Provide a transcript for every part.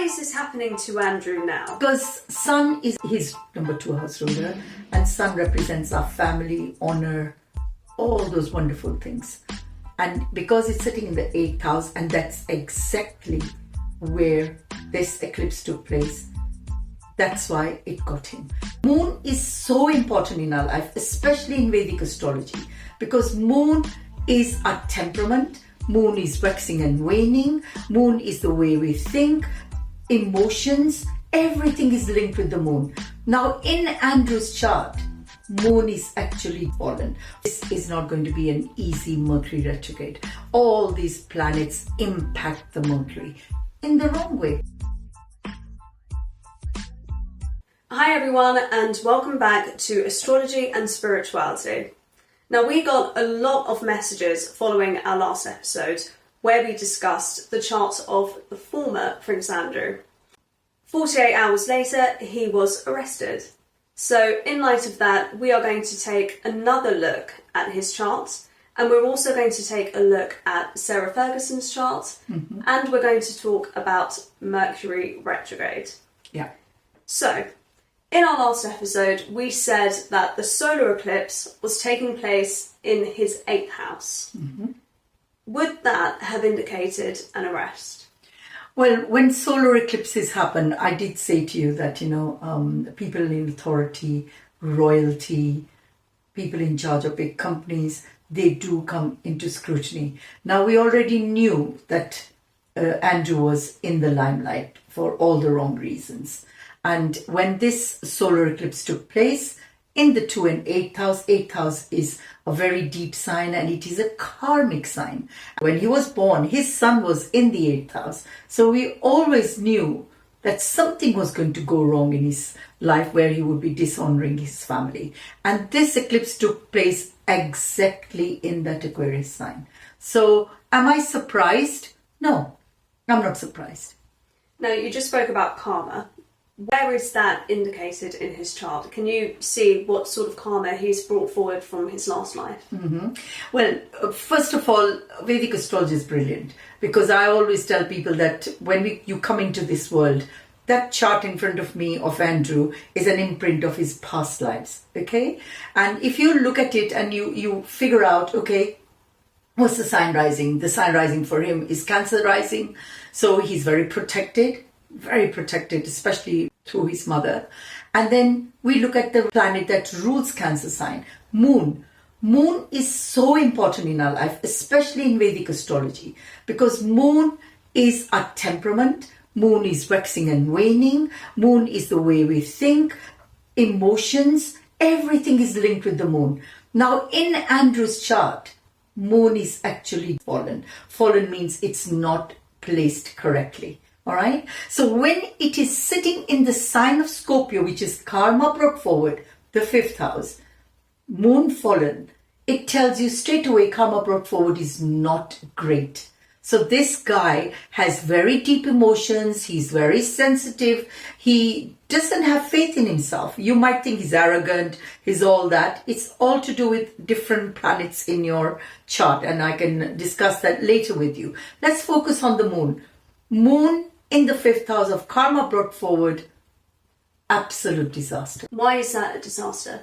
is this happening to Andrew now? Because Sun is his number 2 house ruler, and Sun represents our family, honor, all those wonderful things. And because it's sitting in the 8th house, and that's exactly where this eclipse took place, that's why it got him. Moon is so important in our life, especially in Vedic astrology, because moon is our temperament, moon is waxing and waning, moon is the way we think, emotions, everything is linked with the moon. Now in Andrew's chart, moon is actually fallen. This is not going to be an easy Mercury retrograde. All these planets impact the Mercury in the wrong way. Hi everyone, and welcome back to Astrology and Spirituality. Now, we got a lot of messages following our last episode where we discussed the chart of the former Prince Andrew. 48 hours later, he was arrested. So in light of that, we are going to take another look at his chart, and we're also going to take a look at Sarah Ferguson's chart, and we're going to talk about Mercury Retrograde. Yeah. So, in our last episode, we said that the solar eclipse was taking place in his 8th house. Would that have indicated an arrest? Well, when solar eclipses happen, I did say to you that, people in authority, royalty, people in charge of big companies, they do come into scrutiny. Now, we already knew that Andrew was in the limelight for all the wrong reasons. And when this solar eclipse took place in the 2 and 8th house is a very deep sign, and it is a karmic sign. When he was born, his sun was in the 8th house. So we always knew that something was going to go wrong in his life where he would be dishonoring his family. And this eclipse took place exactly in that Aquarius sign. So am I surprised? No, I'm not surprised. Now, you just spoke about karma. Where is that indicated in his chart? Can you see what sort of karma he's brought forward from his last life? Well, first of all, Vedic astrology is brilliant, because I always tell people that when you come into this world, that chart in front of me of Andrew is an imprint of his past lives, okay? And if you look at it and you figure out, okay, what's the sign rising? The sign rising for him is Cancer rising, so he's very protected, especially through his mother. And then we look at the planet that rules Cancer sign, Moon. Moon is so important in our life, especially in Vedic astrology, because Moon is our temperament, Moon is waxing and waning, Moon is the way we think, emotions, everything is linked with the Moon. Now in Andrew's chart, Moon is actually fallen. Fallen means it's not placed correctly. All right. So when it is sitting in the sign of Scorpio, which is karma brought forward, the 5th house, moon fallen, it tells you straight away karma brought forward is not great. So this guy has very deep emotions. He's very sensitive. He doesn't have faith in himself. You might think he's arrogant. He's all that. It's all to do with different planets in your chart. And I can discuss that later with you. Let's focus on the moon. Moon in the 5th house of karma brought forward, absolute disaster. Why is that a disaster?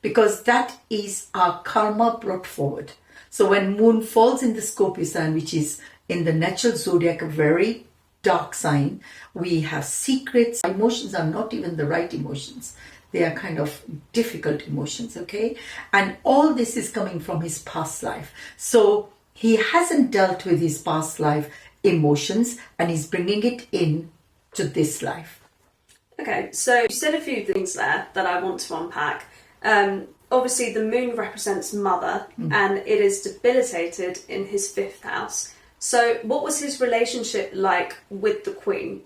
Because that is our karma brought forward. So when moon falls in the Scorpio sign, which is in the natural zodiac, a very dark sign, we have secrets. Emotions are not even the right emotions. They are kind of difficult emotions, okay? And all this is coming from his past life. So he hasn't dealt with his past life emotions, and he's bringing it in to this life. Okay, so you said a few things there that I want to unpack. Obviously, the moon represents mother, and it is debilitated in his 5th house. So what was his relationship like with the queen?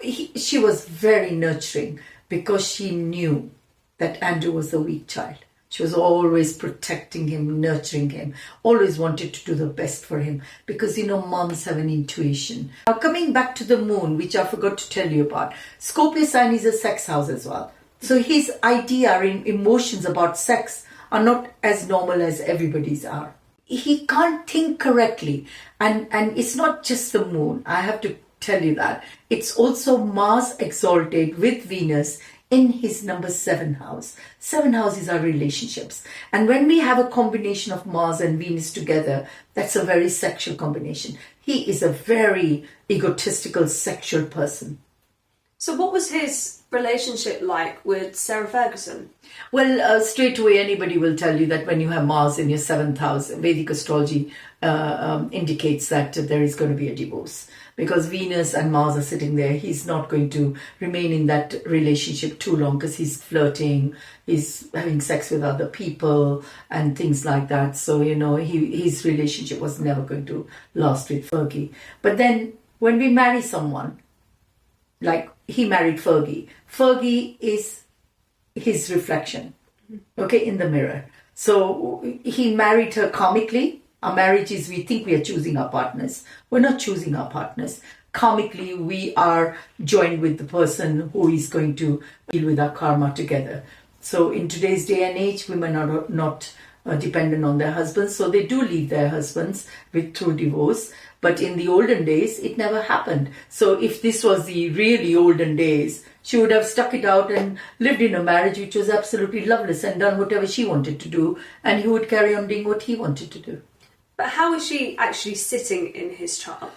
She was very nurturing, because she knew that Andrew was the weak child. She was always protecting him, nurturing him, always wanted to do the best for him, because, moms have an intuition. Now, coming back to the moon, which I forgot to tell you about, Scorpio sign is a sex house as well. So his idea and emotions about sex are not as normal as everybody's are. He can't think correctly. And it's not just the moon. I have to tell you that. It's also Mars exalted with Venus in his number 7 house. 7 houses are relationships. And when we have a combination of Mars and Venus together, that's a very sexual combination. He is a very egotistical, sexual person. So what was his relationship like with Sarah Ferguson? Well, straight away, anybody will tell you that when you have Mars in your 7th house, Vedic astrology indicates that there is going to be a divorce. Because Venus and Mars are sitting there, he's not going to remain in that relationship too long because he's flirting, he's having sex with other people and things like that. So, his relationship was never going to last with Fergie. But then when we marry someone, like he married Fergie, Fergie is his reflection, okay, in the mirror. So he married her karmically. Our marriage is, we think we are choosing our partners. We're not choosing our partners. Karmically, we are joined with the person who is going to deal with our karma together. So in today's day and age, women are not dependent on their husbands. So they do leave their husbands through divorce. But in the olden days, it never happened. So if this was the really olden days, she would have stuck it out and lived in a marriage which was absolutely loveless and done whatever she wanted to do. And he would carry on doing what he wanted to do. But how is she actually sitting in his chart?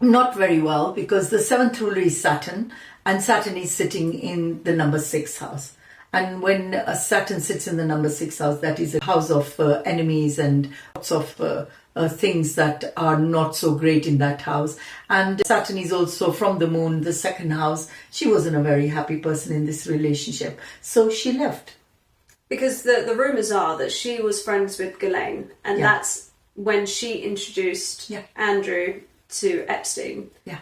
Not very well, because the 7th ruler is Saturn, and Saturn is sitting in the number 6 house. And when Saturn sits in the number 6 house, that is a house of enemies and lots of things that are not so great in that house. And Saturn is also from the moon, the 2nd house. She wasn't a very happy person in this relationship, so she left. Because the rumours are that she was friends with Ghislaine, and that's when she introduced Andrew to Epstein. Yeah.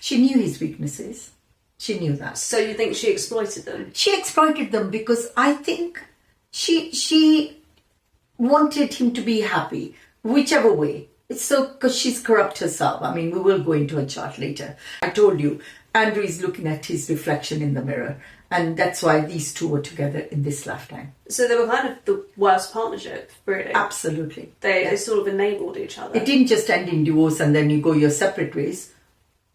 She knew his weaknesses. She knew that. So you think she exploited them? She exploited them because I think she wanted him to be happy, whichever way. It's so, because she's corrupt herself. I mean, we will go into a chart later. I told you, Andrew is looking at his reflection in the mirror. And that's why these two were together in this lifetime. So they were kind of the worst partnership, really. Absolutely. They sort of enabled each other. It didn't just end in divorce and then you go your separate ways.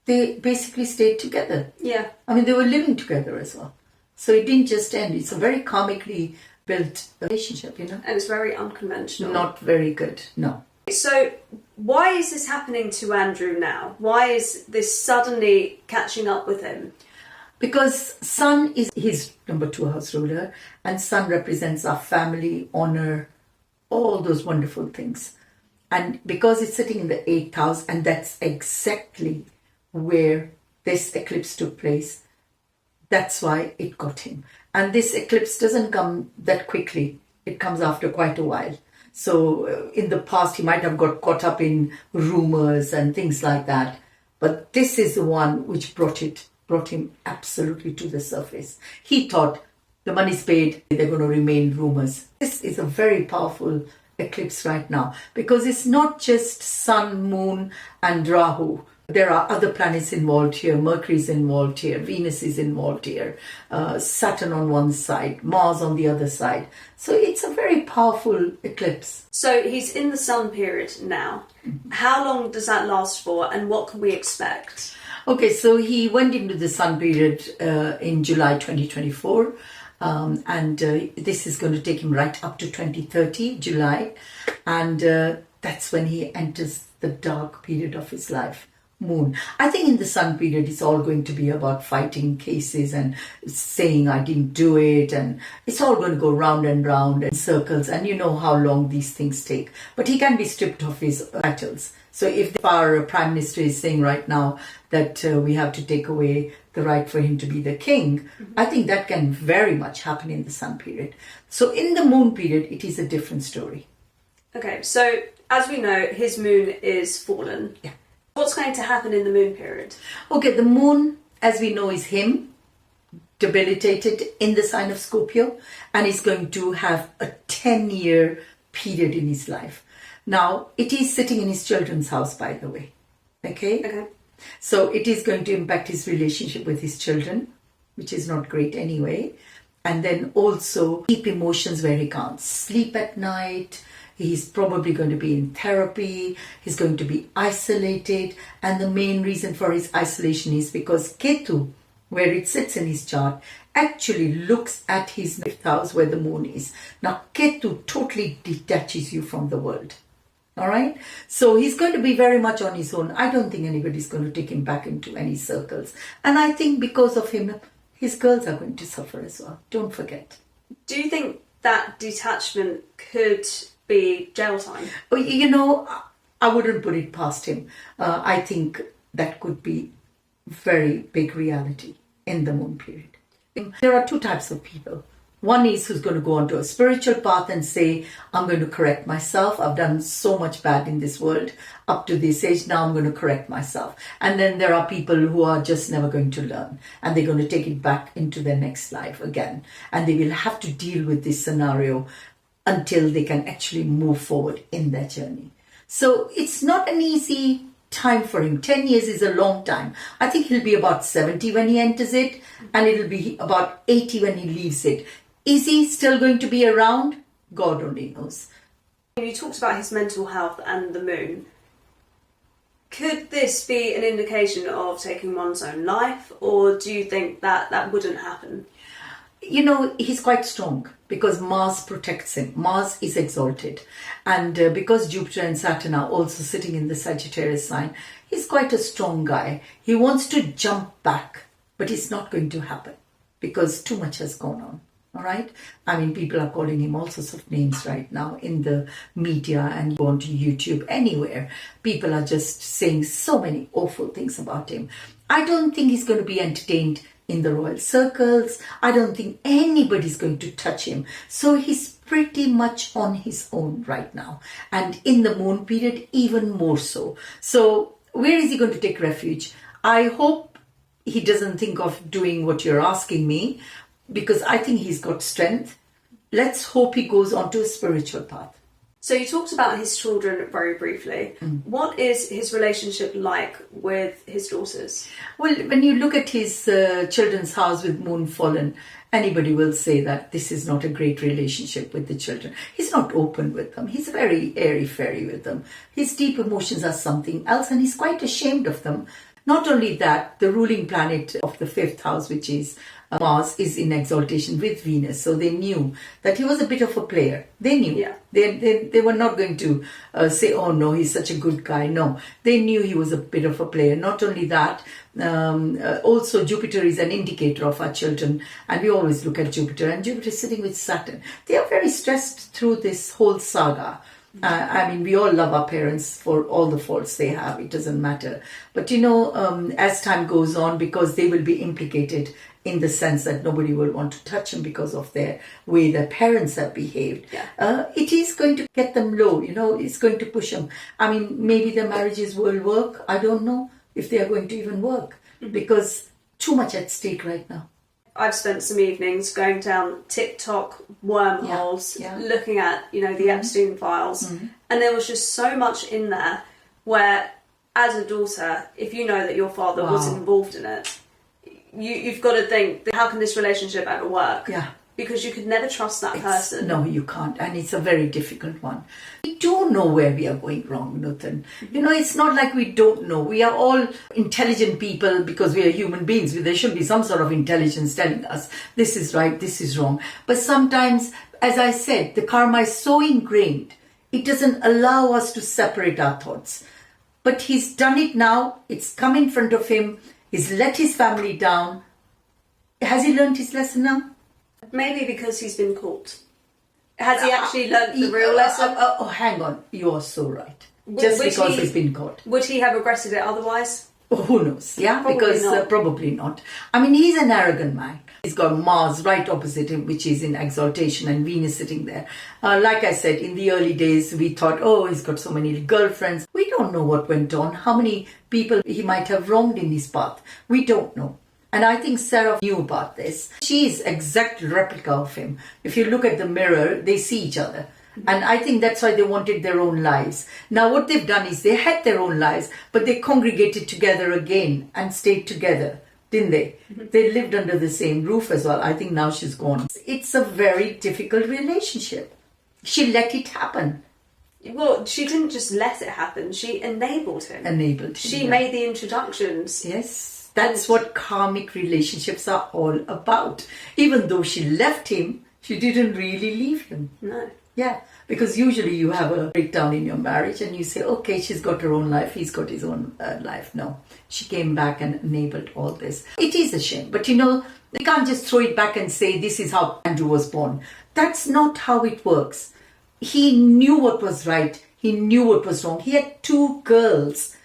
They basically stayed together. Yeah. I mean, they were living together as well. So it didn't just end. It's a very karmically built relationship, And it's very unconventional. Not very good, no. So why is this happening to Andrew now? Why is this suddenly catching up with him? Because Sun is his number 2 house ruler, and Sun represents our family, honor, all those wonderful things. And because it's sitting in the 8th house, and that's exactly where this eclipse took place, that's why it got him. And this eclipse doesn't come that quickly. It comes after quite a while. So in the past, he might have got caught up in rumors and things like that. But this is the one which brought him absolutely to the surface. He thought the money's paid, they're going to remain rumors. This is a very powerful eclipse right now because it's not just Sun, Moon and Rahu. There are other planets involved here. Mercury is involved here. Venus is involved here. Saturn on one side, Mars on the other side. So it's a very powerful eclipse. So he's in the sun period now. How long does that last for and what can we expect? Okay, so he went into the sun period in July 2024. And this is going to take him right up to 2030, July. And that's when he enters the dark period of his life. Moon. I think in the sun period it's all going to be about fighting cases and saying I didn't do it, and it's all going to go round and round in circles, and you know how long these things take. But he can be stripped of his titles. So if our Prime Minister is saying right now that we have to take away the right for him to be the king, I think that can very much happen in the sun period. So in the moon period it is a different story. Okay, so as we know, his moon is fallen. Yeah. What's going to happen in the moon period? Okay, the moon, as we know, is him, debilitated in the sign of Scorpio, and is going to have a 10-year period in his life. Now, it is sitting in his children's house, by the way. Okay? So it is going to impact his relationship with his children, which is not great anyway. And then also keep emotions where he can't. Sleep at night. He's probably going to be in therapy. He's going to be isolated. And the main reason for his isolation is because Ketu, where it sits in his chart, actually looks at his 5th house where the moon is. Now, Ketu totally detaches you from the world. All right? So he's going to be very much on his own. I don't think anybody's going to take him back into any circles. And I think because of him, his girls are going to suffer as well. Don't forget. Do you think that detachment could be jail time? You know, I wouldn't put it past him. I think that could be very big reality in the moon period. There are two types of people. One is who's going to go onto a spiritual path and say, I'm going to correct myself. I've done so much bad in this world up to this age. Now I'm going to correct myself. And then there are people who are just never going to learn and they're going to take it back into their next life again. And they will have to deal with this scenario until they can actually move forward in their journey. So it's not an easy time for him. 10 years is a long time. I think he'll be about 70 when he enters it and it'll be about 80 when he leaves it. Is he still going to be around? God only knows. You talked about his mental health and the moon. Could this be an indication of taking one's own life, or do you think that that wouldn't happen? You know, he's quite strong because Mars protects him. Mars is exalted. And because Jupiter and Saturn are also sitting in the Sagittarius sign, he's quite a strong guy. He wants to jump back, but it's not going to happen because too much has gone on. All right. I mean, people are calling him all sorts of names right now in the media and on to YouTube, anywhere. People are just saying so many awful things about him. I don't think he's going to be entertained in the royal circles. I don't think anybody's going to touch him. So he's pretty much on his own right now. And in the moon period, even more so. So where is he going to take refuge? I hope he doesn't think of doing what you're asking me, because I think he's got strength. Let's hope he goes onto a spiritual path. So you talked about his children very briefly. What is his relationship like with his daughters? Well, when you look at his children's house with moon fallen, anybody will say that this is not a great relationship with the children. He's not open with them. He's very airy-fairy with them. His deep emotions are something else and he's quite ashamed of them. Not only that, the ruling planet of the 5th house, which is Mars, is in exaltation with Venus. So they knew that he was a bit of a player. They knew. Yeah. They were not going to say, oh no, he's such a good guy. No, they knew he was a bit of a player. Not only that, also Jupiter is an indicator of our children. And we always look at Jupiter. And Jupiter is sitting with Saturn. They are very stressed through this whole saga. I mean, we all love our parents for all the faults they have. It doesn't matter. But, you know, as time goes on, because they will be implicated in the sense that nobody will want to touch them because of their way their parents have behaved. Yeah. It is going to get them low, you know, it's going to push them. I mean, maybe their marriages will work. I don't know if they are going to even work because too much at stake right now. I've spent some evenings going down TikTok wormholes, looking at, you know, the Epstein files. And there was just so much in there where, as a daughter, if you know that your father was involved in it, you've got to think, how can this relationship ever work? Yeah. Because you could never trust that person. No, you can't. And it's a very difficult one. We do know where we are going wrong, Nuthan. You know, it's not like we don't know. We are all intelligent people because we are human beings. There should be some sort of intelligence telling us this is right, this is wrong. But sometimes, as I said, the karma is so ingrained, it doesn't allow us to separate our thoughts. But he's done it now. It's come in front of him. He's let his family down. Has he learned his lesson now? Maybe because he's been caught. Has he actually learnt the real lesson? Hang on. You are so right. Just because he's been caught. Would he have regretted it otherwise? Who knows? Yeah, Probably because not. Probably not. I mean, he's an arrogant man. He's got Mars right opposite him, which is in exaltation, and Venus sitting there. Like I said, in the early days, we thought, oh, he's got so many girlfriends. We don't know what went on, how many people he might have wronged in his path. We don't know. And I think Sarah knew about this. She is exact replica of him. If you look at the mirror, they see each other. And I think that's why they wanted their own lives. Now what they've done is they had their own lives, but they congregated together again and stayed together, didn't they? They lived under the same roof as well. I think now she's gone. It's a very difficult relationship. She let it happen. Well, she didn't just let it happen, she enabled him. She made the introductions. Yes, that's what karmic relationships are all about. Even though she left him, she didn't really leave him. No. Yeah, because usually you have a breakdown in your marriage and you say, okay, she's got her own life, he's got his own life. No, she came back and enabled all this. It is a shame, but you can't just throw it back and say this is how Andrew was born. That's not how it works. He knew what was right. He knew what was wrong. He had 2 girls.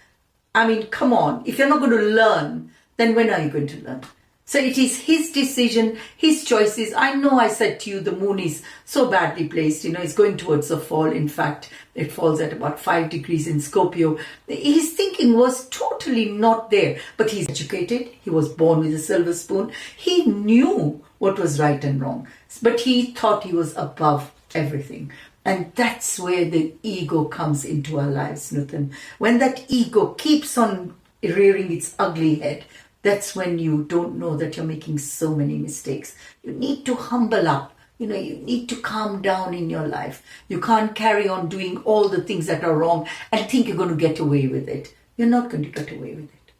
I mean, come on. If you're not going to learn, then when are you going to learn? So it is his decision, his choices. I know I said to you the moon is so badly placed. It's going towards the fall. In fact, it falls at about 5 degrees in Scorpio. His thinking was totally not there. But he's educated. He was born with a silver spoon. He knew what was right and wrong. But he thought he was above everything. And that's where the ego comes into our lives, Nuthan. When that ego keeps on rearing its ugly head, that's when you don't know that you're making so many mistakes. You need to humble up. You need to calm down in your life. You can't carry on doing all the things that are wrong and think you're going to get away with it. You're not going to get away with it.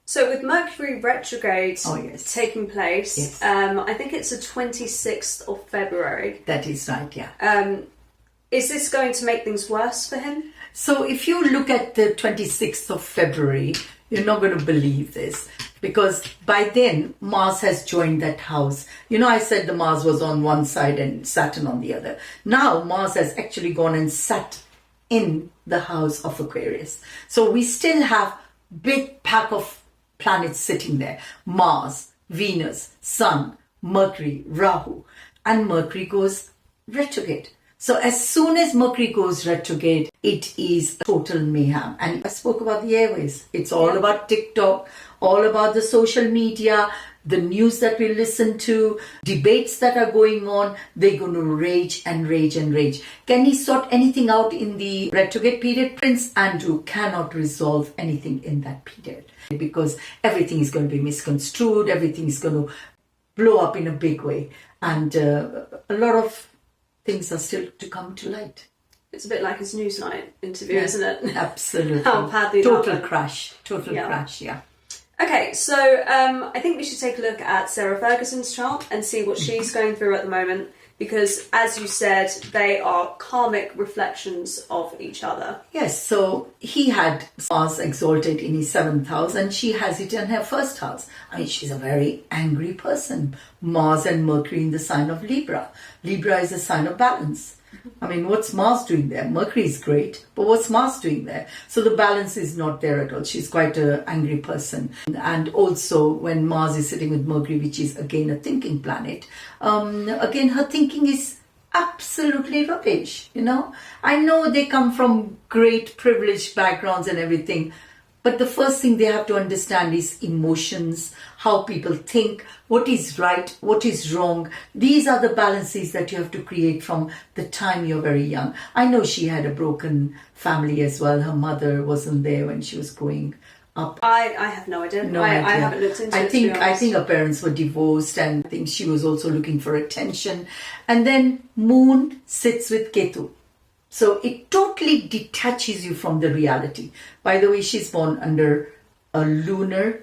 So with Mercury Retrograde taking place, yes. I think it's the 26th of February. That is right, yeah. Is this going to make things worse for him? So if you look at the 26th of February, you're not going to believe this. Because by then, Mars has joined that house. I said the Mars was on one side and Saturn on the other. Now, Mars has actually gone and sat in the house of Aquarius. So we still have big pack of planets sitting there. Mars, Venus, Sun, Mercury, Rahu. And Mercury goes retrograde. So as soon as Mercury goes retrograde, it is total mayhem. And I spoke about the airways. It's all about TikTok, all about the social media, the news that we listen to, debates that are going on. They're going to rage and rage and rage. Can he sort anything out in the retrograde period? Prince Andrew cannot resolve anything in that period because everything is going to be misconstrued. Everything is going to blow up in a big way. And a lot of things are still to come to light. It's a bit like his Newsnight interview, isn't it? Absolutely. How badly Total crash, yeah. Okay, so I think we should take a look at Sarah Ferguson's chart and see what she's going through at the moment, because as you said, they are karmic reflections of each other. Yes, so he had Mars exalted in his 7th house and she has it in her 1st house. I mean, she's a very angry person. Mars and Mercury in the sign of Libra. Libra is a sign of balance. I mean, what's Mars doing there? Mercury is great, but what's Mars doing there? So the balance is not there at all. She's quite an angry person. And also when Mars is sitting with Mercury, which is again a thinking planet, again her thinking is absolutely rubbish. I know they come from great privileged backgrounds and everything, but the first thing they have to understand is emotions, how people think, what is right, what is wrong. These are the balances that you have to create from the time you're very young. I know she had a broken family as well. Her mother wasn't there when she was growing up. I have no idea. I haven't looked into it. I think her parents were divorced, and I think she was also looking for attention. And then Moon sits with Ketu. So it totally detaches you from the reality. By the way, she's born under a lunar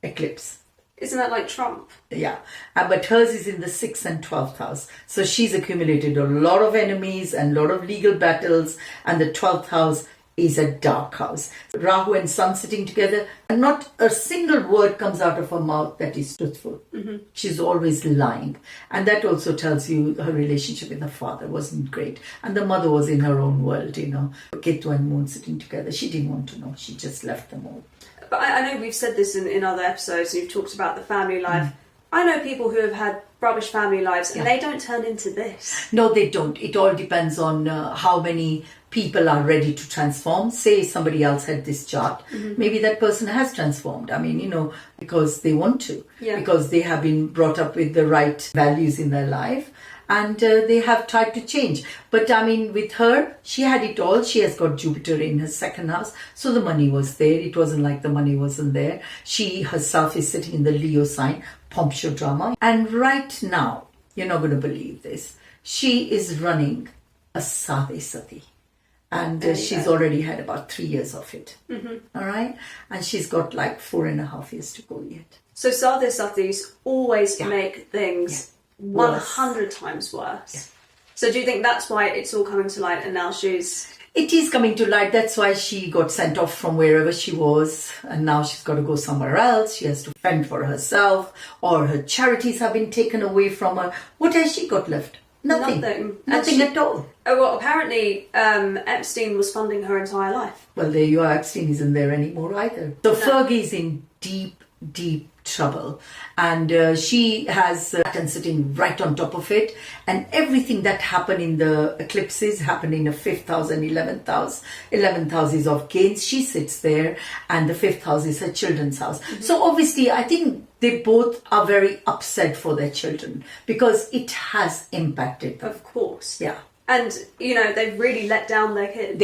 eclipse. Isn't that like Trump? Yeah, but hers is in the 6th and 12th house. So she's accumulated a lot of enemies and a lot of legal battles. And the 12th house is a dark house. Rahu and Sun sitting together, and not a single word comes out of her mouth that is truthful. Mm-hmm. She's always lying. And that also tells you her relationship with her father wasn't great. And the mother was in her own world, Ketu and Moon sitting together. She didn't want to know. She just left them all. But I know we've said this in other episodes, and you've talked about the family life. I know people who have had rubbish family lives, and they don't turn into this. No, they don't. It all depends on how many people are ready to transform. Say somebody else had this chart. Mm-hmm. Maybe that person has transformed. I mean, because they want to. Yeah. Because they have been brought up with the right values in their life. And they have tried to change. But I mean, with her, she had it all. She has got Jupiter in her 2nd house. So the money was there. It wasn't like the money wasn't there. She herself is sitting in the Leo sign, pomp show drama. And right now, you're not going to believe this, she is running a Sadhe Sati. And she's already had about 3 years of it. All right? And she's got like 4.5 years to go yet. So Sathis always make things 100 times worse. Yeah. So do you think that's why it's all coming to light and now she's... It is coming to light. That's why she got sent off from wherever she was. And now she's got to go somewhere else. She has to fend for herself. Or her charities have been taken away from her. What has she got left? Nothing. Nothing at all. Oh, well, apparently Epstein was funding her entire life. Well, there you are. Epstein isn't there anymore either. So Fergie's in deep, deep trouble. And she has Saturn sitting right on top of it. And everything that happened in the eclipses happened in the 5th house and 11th house. 11th house is of gains. She sits there. And the 5th house is her children's house. So obviously, I think they both are very upset for their children because it has impacted them. Of course. Yeah. And, you know, they've really let down their kids.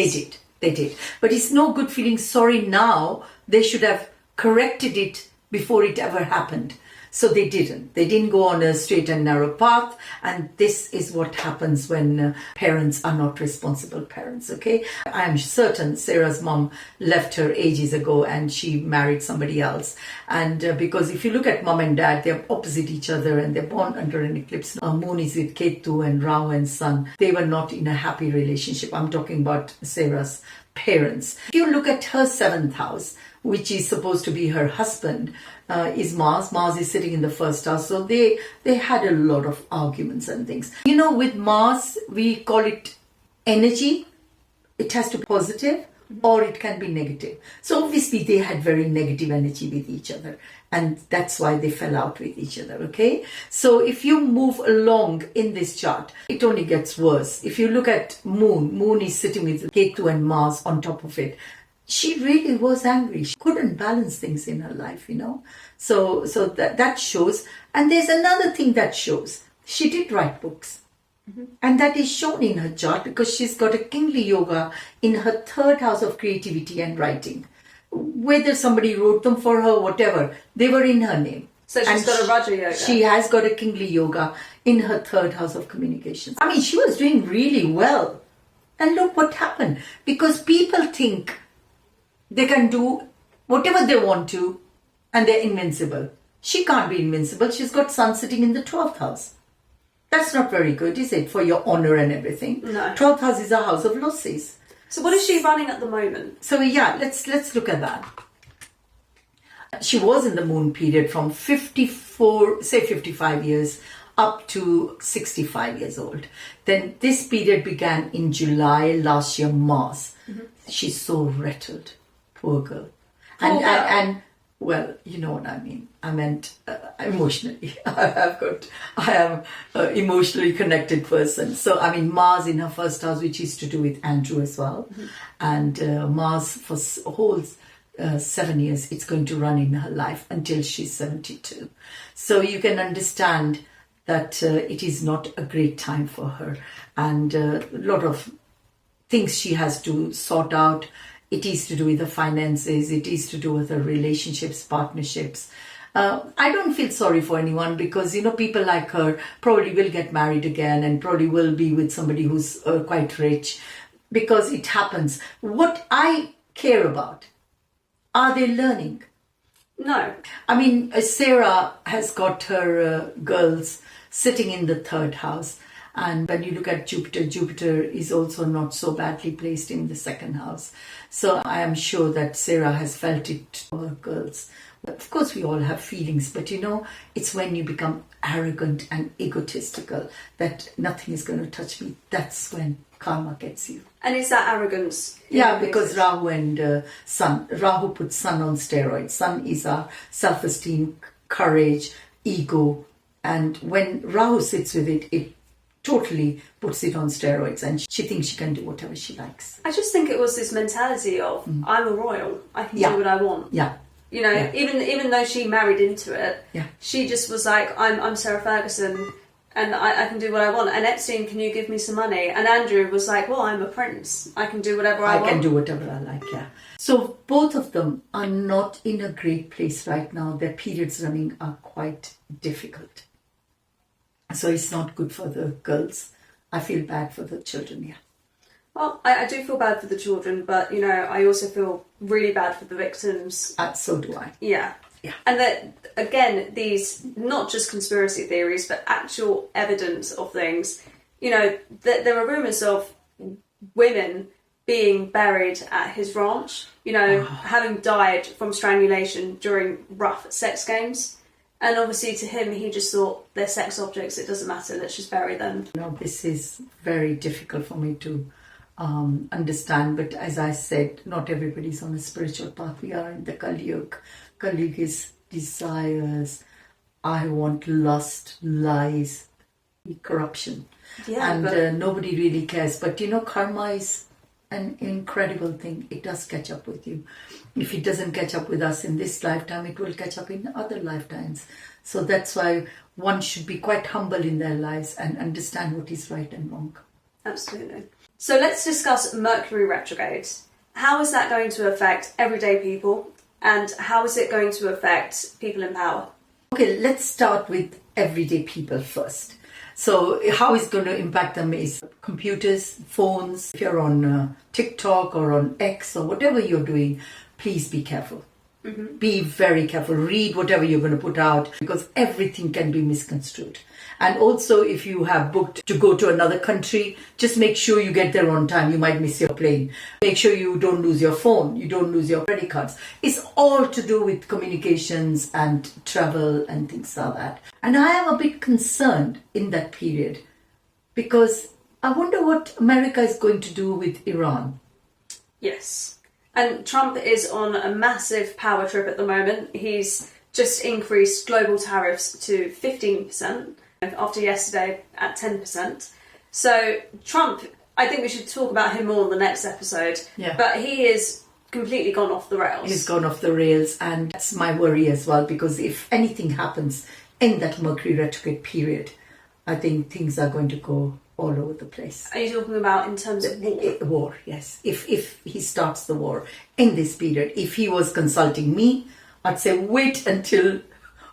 They did. But it's no good feeling sorry now. They should have corrected it before it ever happened. So they didn't. They didn't go on a straight and narrow path. And this is what happens when parents are not responsible parents, okay? I am certain Sarah's mom left her ages ago and she married somebody else. And because if you look at mom and dad, they're opposite each other and they're born under an eclipse. Moon is with Ketu and Rahu and Sun. They were not in a happy relationship. I'm talking about Sarah's parents. If you look at her 7th house, which is supposed to be her husband, is Mars. Mars is sitting in the 1st house. So they had a lot of arguments and things. You know, with Mars, we call it energy. It has to be positive or it can be negative. So obviously they had very negative energy with each other. And that's why they fell out with each other, okay? So if you move along in this chart, it only gets worse. If you look at Moon is sitting with Ketu and Mars on top of it. She really was angry. She couldn't balance things in her life, you know. So that shows. And there's another thing that shows. She did write books. And that is shown in her chart because she's got a kingly yoga in her 3rd house of creativity and writing. Whether somebody wrote them for her, whatever, they were in her name. So she's got a Raja yoga. She has got a kingly yoga in her 3rd house of communications. I mean, she was doing really well. And look what happened. Because people think they can do whatever they want to and they're invincible. She can't be invincible. She's got Sun sitting in the 12th house. That's not very good, is it, for your honor and everything? No. 12th house is a house of losses. So what is she running at the moment? So yeah, let's look at that. She was in the moon period from 55 years up to 65 years old. Then this period began in July last year, Mars. She's so rattled. Poor girl. And well, you know what I mean. I meant emotionally. I am an emotionally connected person. So, I mean, Mars in her 1st house, which is to do with Andrew as well. And Mars for a whole 7 years, it's going to run in her life until she's 72. So you can understand that it is not a great time for her. And a lot of things she has to sort out. It is to do with the finances. It is to do with her relationships, partnerships. I don't feel sorry for anyone because, you know, people like her probably will get married again and probably will be with somebody who's quite rich because it happens. What I care about, are they learning? No. I mean, Sarah has got her girls sitting in the 3rd house. And when you look at Jupiter is also not so badly placed in the 2nd house. So I am sure that Sarah has felt it for her girls. Of course, we all have feelings, but you know, it's when you become arrogant and egotistical that nothing is going to touch me. That's when karma gets you. And is that arrogance? Yeah, because Rahu and Sun. Rahu puts Sun on steroids. Sun is our self-esteem, courage, ego. And when Rahu sits with it, it totally puts it on steroids and she thinks she can do whatever she likes. I just think it was this mentality of I'm a royal, I can do what I want. Yeah. You know, even though she married into it, she just was like, I'm Sarah Ferguson and I can do what I want. And Epstein, can you give me some money? And Andrew was like, well, I'm a prince. I can do whatever I want. I can do whatever I like, yeah. So both of them are not in a great place right now. Their periods running are quite difficult. So it's not good for the girls. I feel bad for the children, yeah. Well, I do feel bad for the children, but, you know, I also feel really bad for the victims. So do I. Yeah. Yeah. And that, again, these, not just conspiracy theories, but actual evidence of things. You know, there are rumours of women being buried at his ranch, you know, having died from strangulation during rough sex games. And obviously to him, he just thought they're sex objects, it doesn't matter, let's just bury them. No, this is very difficult for me to understand, but as I said, not everybody's on a spiritual path. We are in the Kali Yuga. Kali Yuga is desires, I want, lust, lies, corruption. Yeah, and nobody really cares. But you know, karma is an incredible thing. It does catch up with you. If it doesn't catch up with us in this lifetime, it will catch up in other lifetimes. So that's why one should be quite humble in their lives and understand what is right and wrong. Absolutely. So let's discuss Mercury Retrograde. How is that going to affect everyday people, and how is it going to affect people in power? Okay, let's start with everyday people first. So how it's going to impact them is computers, phones. If you're on TikTok or on X or whatever you're doing, please be careful. Mm-hmm. Be very careful. Read whatever you're going to put out, because everything can be misconstrued. And also, if you have booked to go to another country, just make sure you get there on time. You might miss your plane. Make sure you don't lose your phone. You don't lose your credit cards. It's all to do with communications and travel and things like that. And I am a bit concerned in that period, because I wonder what America is going to do with Iran. Yes. And Trump is on a massive power trip at the moment. He's just increased global tariffs to 15%. After yesterday at 10%. So Trump, I think we should talk about him more in the next episode. Yeah. But he is completely gone off the rails. He's gone off the rails, and that's my worry as well, because if anything happens in that Mercury retrograde period, I think things are going to go all over the place. Are you talking about in terms of war? War, yes. If he starts the war in this period, if he was consulting me, I'd say wait until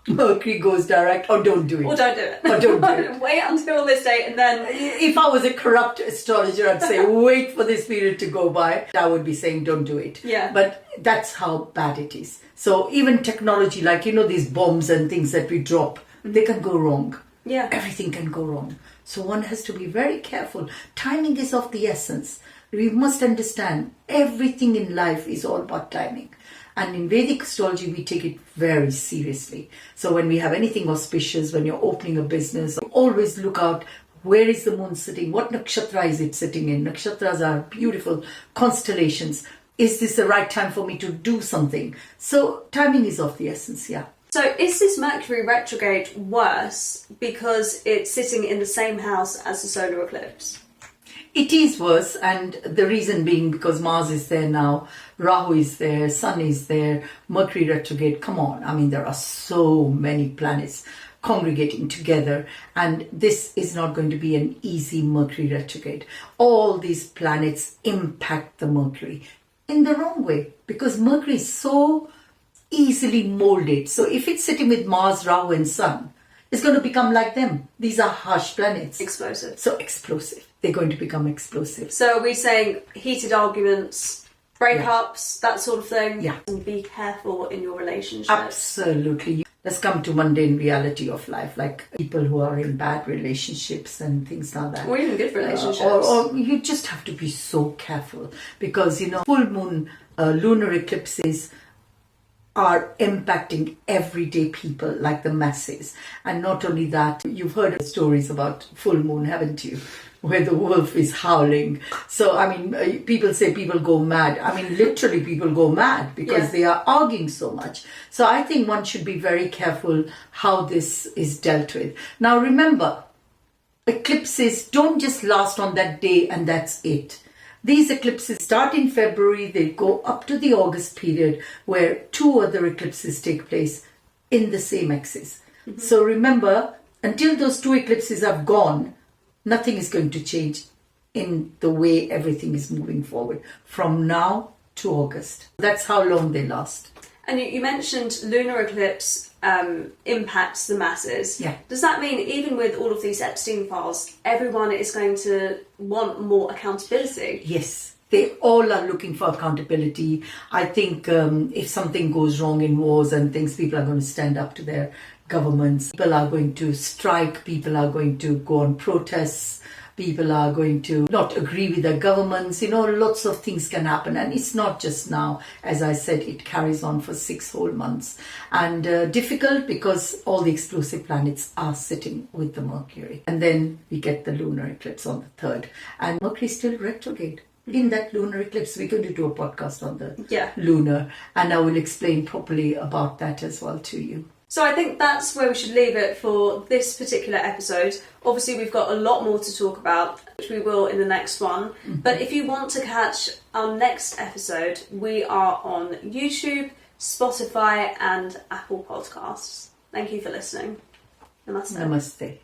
Mercury goes direct, or don't do it. Or don't do it. Or don't do it. Wait until this date, and then... If I was a corrupt astrologer, I'd say wait for this period to go by. I would be saying don't do it. Yeah. But that's how bad it is. So even technology, like, you know, these bombs and things that we drop, they can go wrong. Yeah. Everything can go wrong. So one has to be very careful. Timing is of the essence. We must understand everything in life is all about timing. And in Vedic astrology, we take it very seriously. So when we have anything auspicious, when you're opening a business, always look out, where is the moon sitting? What nakshatra is it sitting in? Nakshatras are beautiful constellations. Is this the right time for me to do something? So timing is of the essence, yeah. So is this Mercury retrograde worse because it's sitting in the same house as the solar eclipse? It is worse, and the reason being because Mars is there now, Rahu is there, Sun is there, Mercury retrograde. Come on, I mean, there are so many planets congregating together, and this is not going to be an easy Mercury retrograde. All these planets impact the Mercury in the wrong way, because Mercury is so easily molded. So if it's sitting with Mars, Rahu and Sun, it's going to become like them. These are harsh planets. Explosive. So explosive. They're going to become explosive. So are we saying heated arguments, breakups, that sort of thing? Yeah. And be careful in your relationships. Absolutely. Let's come to mundane reality of life, like people who are in bad relationships and things like that. Or even good relationships. Or you just have to be so careful, because, you know, full moon, lunar eclipses are impacting everyday people like the masses. And not only that, you've heard stories about full moon, haven't you? Where the wolf is howling. So, I mean, people say people go mad. I mean, literally people go mad because they are arguing so much. So I think one should be very careful how this is dealt with. Now remember, eclipses don't just last on that day and that's it. These eclipses start in February, they go up to the August period where two other eclipses take place in the same axis. Mm-hmm. So remember, until those two eclipses have gone, nothing is going to change in the way everything is moving forward from now to August. That's how long they last. And you mentioned lunar eclipse impacts the masses. Yeah. Does that mean even with all of these Epstein files, everyone is going to want more accountability? Yes. They all are looking for accountability. I think if something goes wrong in wars and things, people are going to stand up to their governments. People are going to strike. People are going to go on protests. People are going to not agree with their governments. Lots of things can happen. And it's not just now. As I said, it carries on for 6 whole months. And difficult because all the explosive planets are sitting with the Mercury. And then we get the lunar eclipse on the 3rd. And Mercury is still retrograde. In that lunar eclipse, we're going to do a podcast on the lunar. And I will explain properly about that as well to you. So I think that's where we should leave it for this particular episode. Obviously, we've got a lot more to talk about, which we will in the next one. Mm-hmm. But if you want to catch our next episode, we are on YouTube, Spotify and Apple Podcasts. Thank you for listening. Namaste. Namaste.